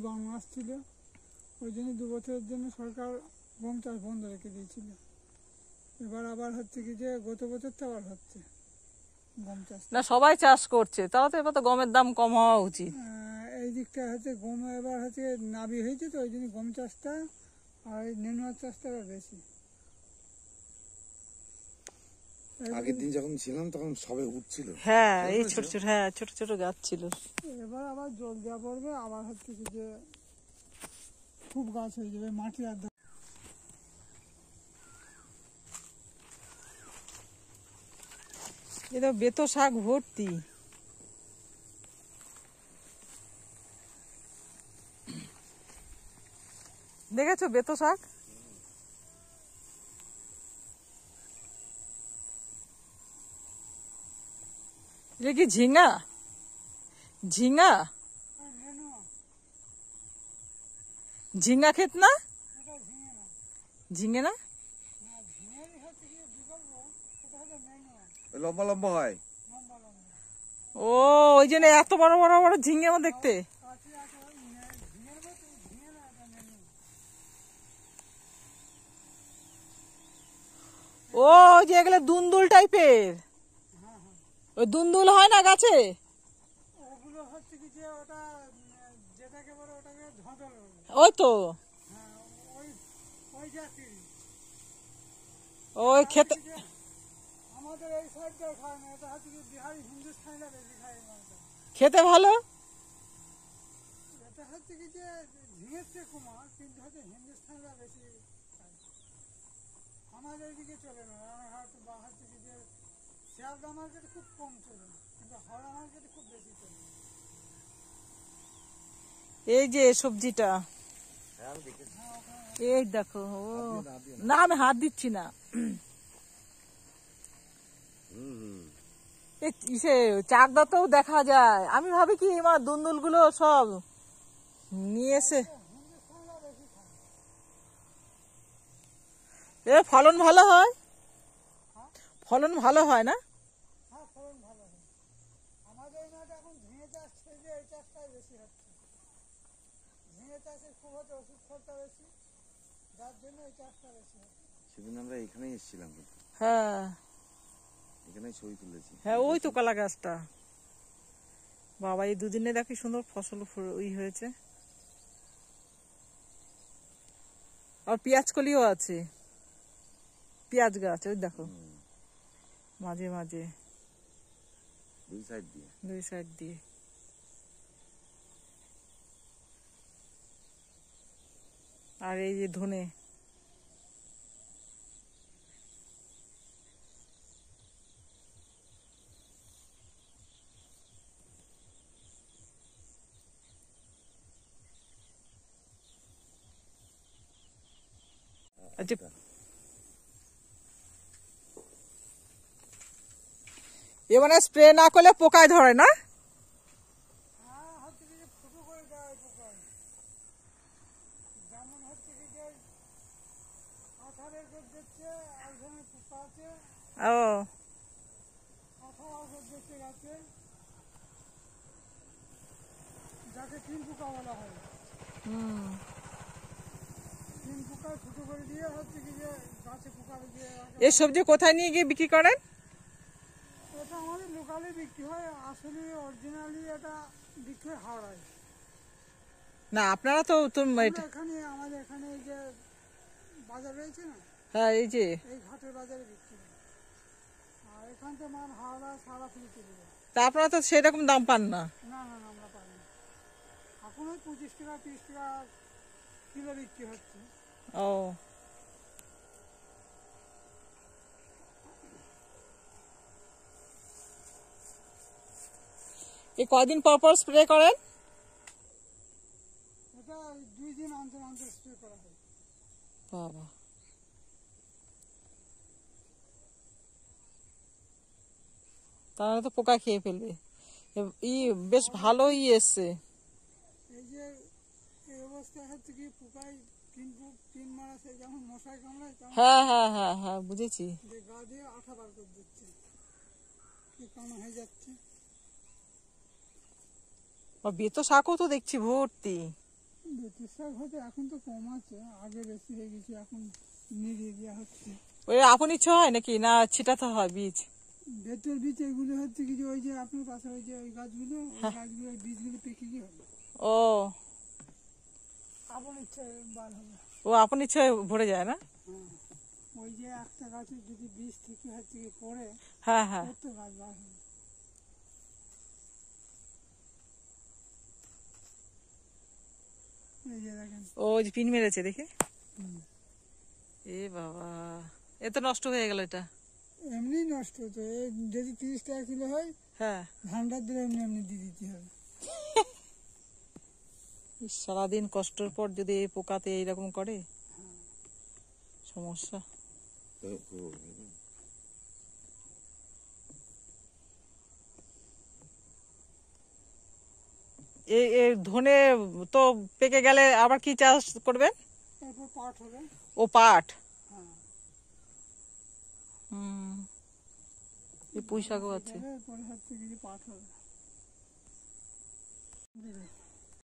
বান মাস ছিল, ওই জন্য 2 বছরের জন্য সরকার গম চাষ বন্ধ রেখে দিয়েছিল। এবার আবার হচ্ছে কি যে গত বছর তো আবার হচ্ছে গম চাষ। না সবাই চাষ করছে, তাহলে তো এবার তো গমের দাম কম হওয়া উচিত। এই দিকটা হচ্ছে গম এবার হচ্ছে নাবি হয়েছে, তো ওই জন্য গম চাষটা আর নেনুয়ার চাষটা আবার বেশি। আগের দিন যখন ছিলাম তখন সবে উঠছিল। হ্যাঁ এই ছোট ছোট, হ্যাঁ ছোট ছোট গাছ ছিল। এবার আবার জল দেওয়া পড়বে, আবার হচ্ছে কি যে খুব গাছ হয়ে যাবে, মাটি আর এ তো বেতো শাক ভর্তি। দেখেছো বেতো শাক? এটা কি ঝিঙা? ঝিঙা ঝিঙা ক্ষেত না? ঝিঙে না, লম্বা লম্বা হয়। ও ওই জন্য এত বড় বড় বড় ঝিঙে আমার দেখতে। ও যে এগুলো দুন্দুল টাইপের, ওই দুন্দুল হয় না গাছে? ওগুলো হচ্ছে কি যে ওটা যেটাকে বলে ওটাকে ধঁদল বলে। ওই তো ওই ওই জাতির ওই খেতে আমাদের এই সাইডটা খায় না, এটা হচ্ছে কি বিহারি হিন্দুস্তানিরা বেশি খায়। খেতে ভালো। এটা হচ্ছে কি যে ঝিঙের চেয়ে কুমার, কিন্তু হচ্ছে হিন্দুস্তানিরা বেশি খায়। আমাদের এদিকে চলে না, রানাঘাট বা হচ্ছে কি যে শিয়ালদা মার্কেটে খুব কম চলে, কিন্তু হাওড়া মার্কেটে খুব বেশি চলে। এই যে সবজিটা, এই দেখো। ও না আমি হাত দিচ্ছি না। ইসে চাকদাতেও দেখা যায়। আমি ভাবি কি আমার দুন্দুল গুলো সব নিয়ে এসে এ ফলন ভালো হয়, ফলন ভালো হয় না? হ্যাঁ, ফলন ভালো হয়। আমাদের এই মাঠে এখন ঝিঙে চাষ থেকে এই চাষটাই বেশি হচ্ছে। ঝিঙে চাষে খুব হচ্ছে ওষুধ খরচা বেশি, যার জন্য এই চাষটা বেশি হচ্ছে। সেদিন আমরা এখানেই এসেছিলাম, হ্যাঁ এখানেই ছবি তুলেছি। হ্যাঁ ওই তো কলা গাছটা। বাবা এই দুদিনে দেখি সুন্দর ফসল ওই হয়েছে। আর পেঁয়াজ কলিও আছে, পেঁয়াজ গাছ ওই দেখো মাঝে মাঝে দুই সাইড দিয়ে। আর এই যে ধনে, আচ্ছা এ মানে স্প্রে না করলে পোকায় ধরে না? যেমন হচ্ছে কি যে আঠারের গোদ দেখছে, এক ধরনের পোকা আছে, ও আঠার গোদ দেখতে গাছে, যাকে তিন পোকা বলা হয়। তিন পোকায় ফুটো করে দিয়ে হচ্ছে কি যে গাছে পোকা দিয়ে। এই সবজি কোথায় নিয়ে গিয়ে বিক্রি করেন? এটা আমাদের লোকালে বিক্রি হয়, আসলে অরিজিনালি এটা বিক্রি হয় হাওড়ায়। না আপনারা তো এখানে আমাদের এখানে এই যে বাজার রয়েছে না, হ্যাঁ এই যে এই ঘাটের বাজারে বিক্রি হয়। আর এখান থেকে মাল হাওড়া সারা ফিরে চলে যায়। তা আপনারা তো সেরকম দাম পান না? না না না, আমরা পাই না। এখন ওই 25 টাকা 30 টাকা কিলো বিক্রি হচ্ছে। ও এই কয়দিন পর পর স্প্রে করেন? এটা 2 দিন অন্তর অন্তর স্প্রে করা হয়। বাবা তাহলে তো পোকা খেয়ে ফেলবে। বেশ ভালোই এসছে। এই যে এই অবস্থায় হচ্ছে কি পোকায় তিন মারা, সে যেমন মশায় কামড়ায় হ্যাঁ হ্যাঁ হ্যাঁ হ্যাঁ বুঝেছি। যে গা দিয়ে আঠা বার করে দিচ্ছে, কানা হয়ে যাচ্ছে। বেতো শাকও তো দেখছি ভর্তি। বেতের শাক হয়তো এখন তো কম আছে, আগে বেশি হয়ে গেছে, এখন নিড়িয়ে দেওয়া হচ্ছে। ওই আপন ইচ্ছে হয় নাকি না ছিটাতে হয় বীজ? বেতের বীজ এগুলো হচ্ছে কি যে ওই যে আপনার পাশে ওই যে ওই গাছগুলো, ওই গাছগুলো ওই বীজগুলো পেকে গিয়ে হবে, ও আপন ইচ্ছে বার হবে। ও আপন ইচ্ছে ভরে যায় না? হ্যাঁ, ওই যে একটা গাছের যদি বীজ থেকে হচ্ছে কি পড়ে, হ্যাঁ হ্যাঁ। তো গাছ বার হবে। এই যে দেখেন, ও যে পিন মেরেছে দেখে। হুম। এ বাবা, এ তো নষ্ট হয়ে গেল এটা। এমনি নষ্ট তো, এই যদি 30 টাকা কিলো হয়, হ্যাঁ, ধানটা দিলে এমনি এমনি দিয়ে দিতে হবে। ইস, সারাদিন কষ্টের পর যদি এই পোকাতে এইরকম করে, সমস্যা। এই ধনে তো পেকে গেলে আবার কি চাষ করবেন? তারপর পাট হবে। ও পাট। হ্যাঁ, হুম, এই পুঁই শাকও আছে। এরপরে হচ্ছে কি যে পাট হবে।